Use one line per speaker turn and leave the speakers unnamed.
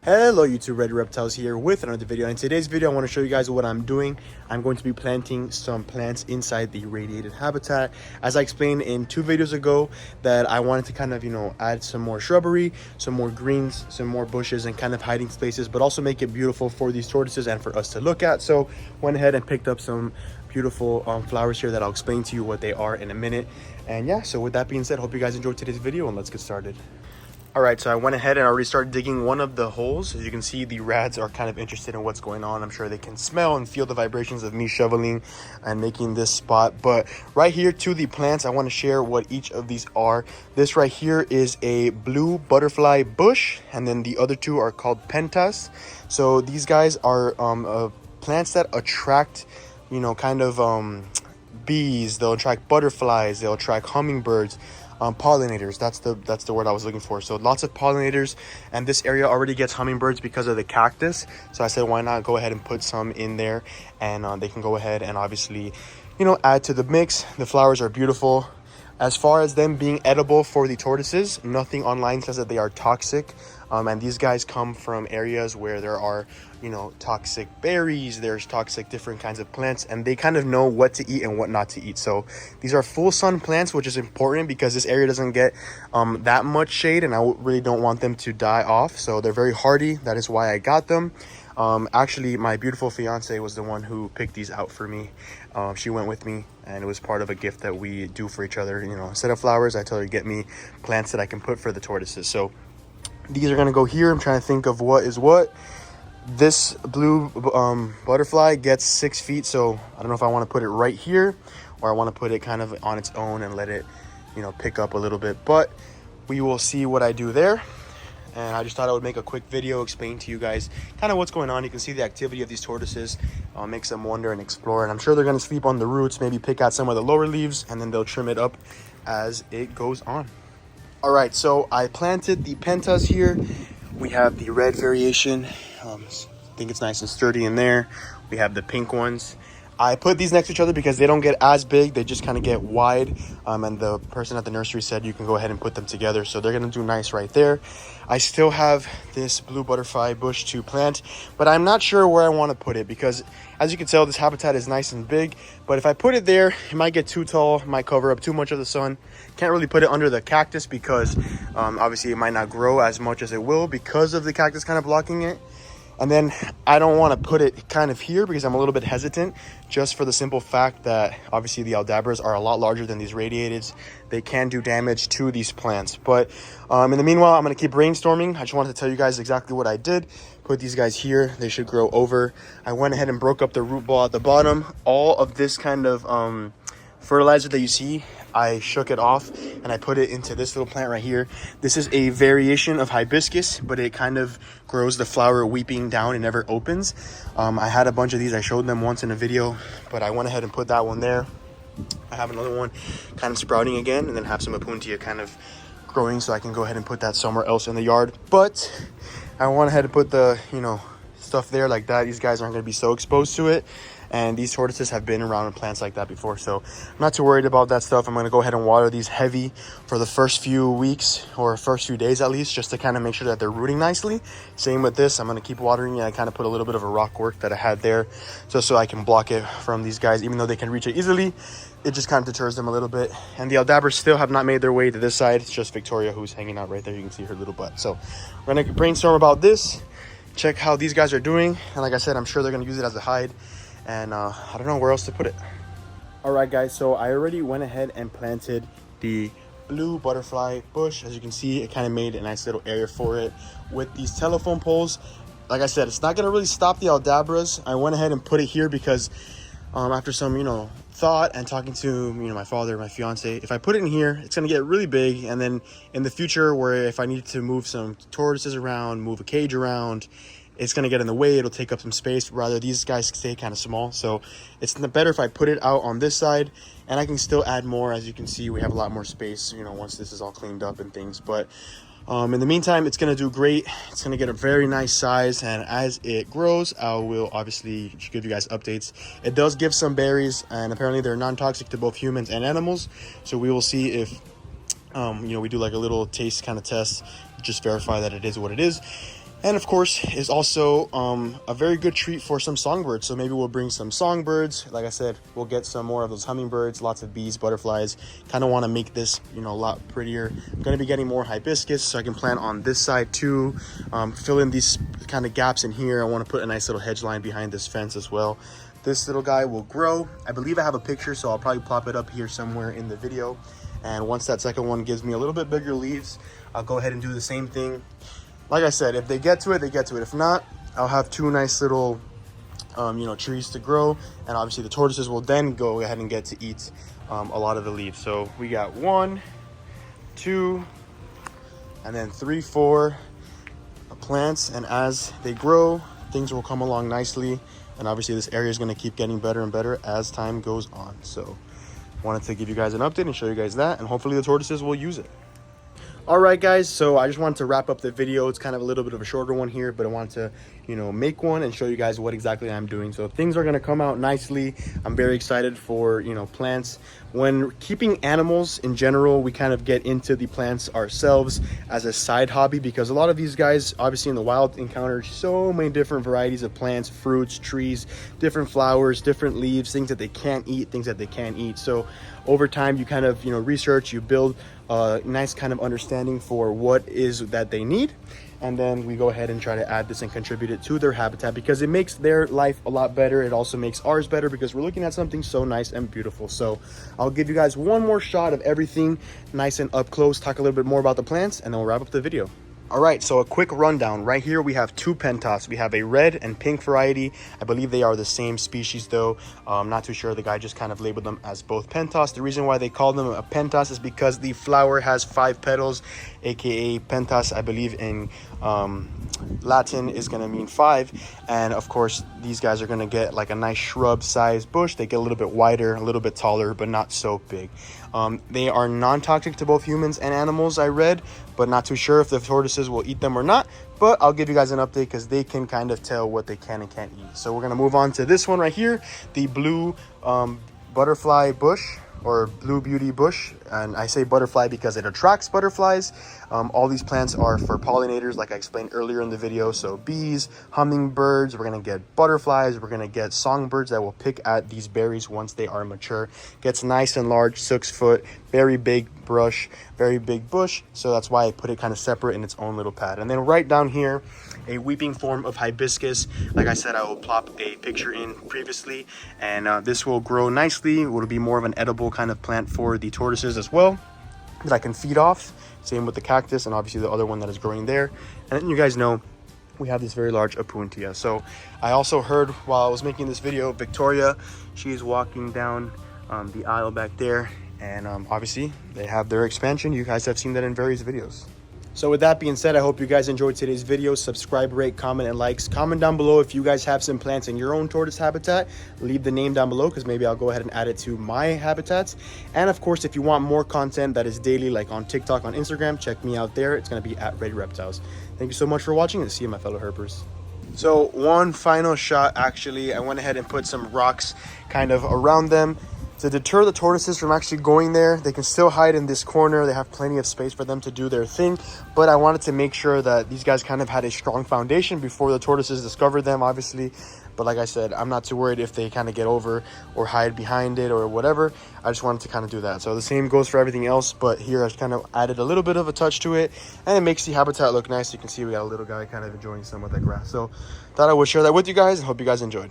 Hello YouTube, Red Reptiles here with another video. In today's video I want to show you guys what I'm doing. I'm going to be planting some plants inside the radiated habitat. As I explained in 2 videos ago, that I wanted to kind of, add some more shrubbery, some more greens, some more bushes and kind of hiding spaces, but also make it beautiful for these tortoises and for us to look at. So went ahead and picked up some beautiful flowers here that I'll explain to you what they are in a minute. And yeah, so with that being said, hope you guys enjoyed today's video and let's get started. All right, so I went ahead and already started digging one of the holes. As you can see, the rads are kind of interested in what's going on. I'm sure they can smell and feel the vibrations of me shoveling and making this spot. But right here to the plants, I want to share what each of these are. This right here is a blue butterfly bush, and then the other two are called pentas. So these guys are plants that attract, bees. They'll attract butterflies. They'll attract hummingbirds. Pollinators, that's the word I was looking for. So lots of pollinators, and this area already gets hummingbirds because of the cactus. So I said, why not go ahead and put some in there, and they can go ahead and obviously, add to the mix. The flowers are beautiful. As far as them being edible for the tortoises, nothing online says that they are toxic. And these guys come from areas where there are, toxic berries, there's toxic different kinds of plants, and they kind of know what to eat and what not to eat. So these are full sun plants, which is important because this area doesn't get that much shade, and I really don't want them to die off. So they're very hardy. That is why I got them. Actually, my beautiful fiance was the one who picked these out for me. She went with me, and it was part of a gift that we do for each other. Instead of flowers, I tell her to get me plants that I can put for the tortoises. So these are going to go here. I'm trying to think of what is what. This blue butterfly gets 6 feet, so I don't know if I want to put it right here or I want to put it kind of on its own and let it, pick up a little bit. But we will see what I do there. And I just thought I would make a quick video, explain to you guys kind of what's going on. You can see the activity of these tortoises, makes them wonder and explore. And I'm sure they're going to sleep on the roots, maybe pick out some of the lower leaves, and then they'll trim it up as it goes on. All right, so I planted the pentas here. We have the red variation. I think it's nice and sturdy in there. We have the pink ones. I put these next to each other because they don't get as big. They just kind of get wide. And the person at the nursery said you can go ahead and put them together. So they're going to do nice right there. I still have this blue butterfly bush to plant, but I'm not sure where I want to put it because, as you can tell, this habitat is nice and big. But if I put it there, it might get too tall, might cover up too much of the sun. Can't really put it under the cactus because obviously it might not grow as much as it will because of the cactus kind of blocking it. And then I don't want to put it kind of here because I'm a little bit hesitant, just for the simple fact that obviously the aldabras are a lot larger than these radiateds. They can do damage to these plants. But in the meanwhile, I'm going to keep brainstorming. I just wanted to tell you guys exactly what I did. Put these guys here. They should grow over. I went ahead and broke up the root ball at the bottom. All of this kind of fertilizer that you see, I shook it off and I put it into this little plant right here. This is a variation of hibiscus, but it kind of grows the flower weeping down and never opens. I had a bunch of these. I showed them once in a video, but I went ahead and put that one there. I have another one kind of sprouting again, and then have some apuntia kind of growing, so I can go ahead and put that somewhere else in the yard. But I went ahead and put the stuff there like that. These guys aren't going to be so exposed to it, and these tortoises have been around plants like that before, so I'm not too worried about that stuff. I'm going to go ahead and water these heavy for the first few weeks, or first few days at least, just to kind of make sure that they're rooting nicely. Same with this, I'm going to keep watering it. I kind of put a little bit of a rock work that I had there just so I can block it from these guys. Even though they can reach it easily, it just kind of deters them a little bit. And the aldabras still have not made their way to this side. It's just Victoria who's hanging out right there. You can see her little butt. So we're going to brainstorm about this, check how these guys are doing, and like I said, I'm sure they're going to use it as a hide. And I don't know where else to put it. All right, guys, so I already went ahead and planted the blue butterfly bush. As you can see, it kind of made a nice little area for it with these telephone poles. Like I said, it's not going to really stop the aldabras. I went ahead and put it here because after some thought and talking to my father, my fiance, if I put it in here, it's going to get really big. And then in the future, where if I need to move some tortoises around, move a cage around, it's going to get in the way. It'll take up some space. Rather, these guys stay kind of small. So it's better if I put it out on this side, and I can still add more. As you can see, we have a lot more space, once this is all cleaned up and things. But in the meantime, it's going to do great. It's going to get a very nice size. And as it grows, I will obviously give you guys updates. It does give some berries, and apparently they're non-toxic to both humans and animals. So we will see if, we do like a little taste kind of test, just verify that it is what it is. And of course, is also a very good treat for some songbirds. So maybe we'll bring some songbirds. Like I said, we'll get some more of those hummingbirds, lots of bees, butterflies. Kind of want to make this, you know, a lot prettier. I'm going to be getting more hibiscus so I can plant on this side too. Fill in these kind of gaps in here. I want to put a nice little hedge line behind this fence as well. This little guy will grow. I believe I have a picture, so I'll probably plop it up here somewhere in the video. And once that second one gives me a little bit bigger leaves, I'll go ahead and do the same thing. Like I said, if they get to it, they get to it. If not, I'll have two nice little, you know, trees to grow. And obviously the tortoises will then go ahead and get to eat a lot of the leaves. So we got 1, 2, and then 3, 4 plants. And as they grow, things will come along nicely. And obviously this area is going to keep getting better and better as time goes on. So wanted to give you guys an update and show you guys that. And hopefully the tortoises will use it. All right, guys, so I just wanted to wrap up the video. It's kind of a little bit of a shorter one here, but I wanted to, you know, make one and show you guys what exactly I'm doing. So things are going to come out nicely. I'm very excited for, you know, plants. When keeping animals in general, we kind of get into the plants ourselves as a side hobby, because a lot of these guys obviously in the wild encounter so many different varieties of plants, fruits, trees, different flowers, different leaves, things that they can't eat, things that they can eat. So over time, you kind of, you know, research, you build a nice kind of understanding for what is that they need, and then we go ahead and try to add this and contribute it to their habitat, because it makes their life a lot better. It also makes ours better because we're looking at something so nice and beautiful. So I'll give you guys one more shot of everything nice and up close, talk a little bit more about the plants, and then we'll wrap up the video. All right, so a quick rundown. Right here we have 2 pentas. We have a red and pink variety. I believe they are the same species though. I'm not too sure. The guy just kind of labeled them as both pentas. The reason why they call them a pentas is because the flower has 5 petals, aka pentas, I believe in Latin is going to mean 5. And of course these guys are going to get like a nice shrub sized bush. They get a little bit wider, a little bit taller, but not so big. They are non-toxic to both humans and animals, I read, but not too sure if the tortoises will eat them or not. But I'll give you guys an update because they can kind of tell what they can and can't eat. So we're going to move on to this one right here, the blue butterfly bush, or blue beauty bush. And I say butterfly because it attracts butterflies. All these plants are for pollinators, like I explained earlier in the video. So bees, hummingbirds, we're gonna get butterflies, we're gonna get songbirds that will pick at these berries once they are mature. Gets nice and large, 6 foot, very big brush, very big bush. So that's why I put it kind of separate in its own little pad. And then right down here, a weeping form of hibiscus. Like I said, I will plop a picture in previously, and this will grow nicely. It will be more of an edible kind of plant for the tortoises as well, that I can feed off. Same with the cactus and obviously the other one that is growing there. And then you guys know we have this very large opuntia. So I also heard while I was making this video, Victoria, she's walking down the aisle back there, and obviously they have their expansion. You guys have seen that in various videos. So with that being said, I hope you guys enjoyed today's video. Subscribe, rate, comment, and likes. Comment down below if you guys have some plants in your own tortoise habitat. Leave the name down below because maybe I'll go ahead and add it to my habitats. And of course, if you want more content that is daily, like on TikTok, on Instagram, check me out there. It's going to be at Ready Reptiles. Thank you so much for watching, and see you, my fellow herpers. So one final shot, actually, I went ahead and put some rocks kind of around them to deter the tortoises from actually going there. They can still hide in this corner. They have plenty of space for them to do their thing, but I wanted to make sure that these guys kind of had a strong foundation before the tortoises discovered them, obviously. But like I said, I'm not too worried if they kind of get over or hide behind it or whatever. I just wanted to kind of do that. So the same goes for everything else, but here I've kind of added a little bit of a touch to it, and it makes the habitat look nice. You can see we got a little guy kind of enjoying some of that grass. So thought I would share that with you guys and hope you guys enjoyed.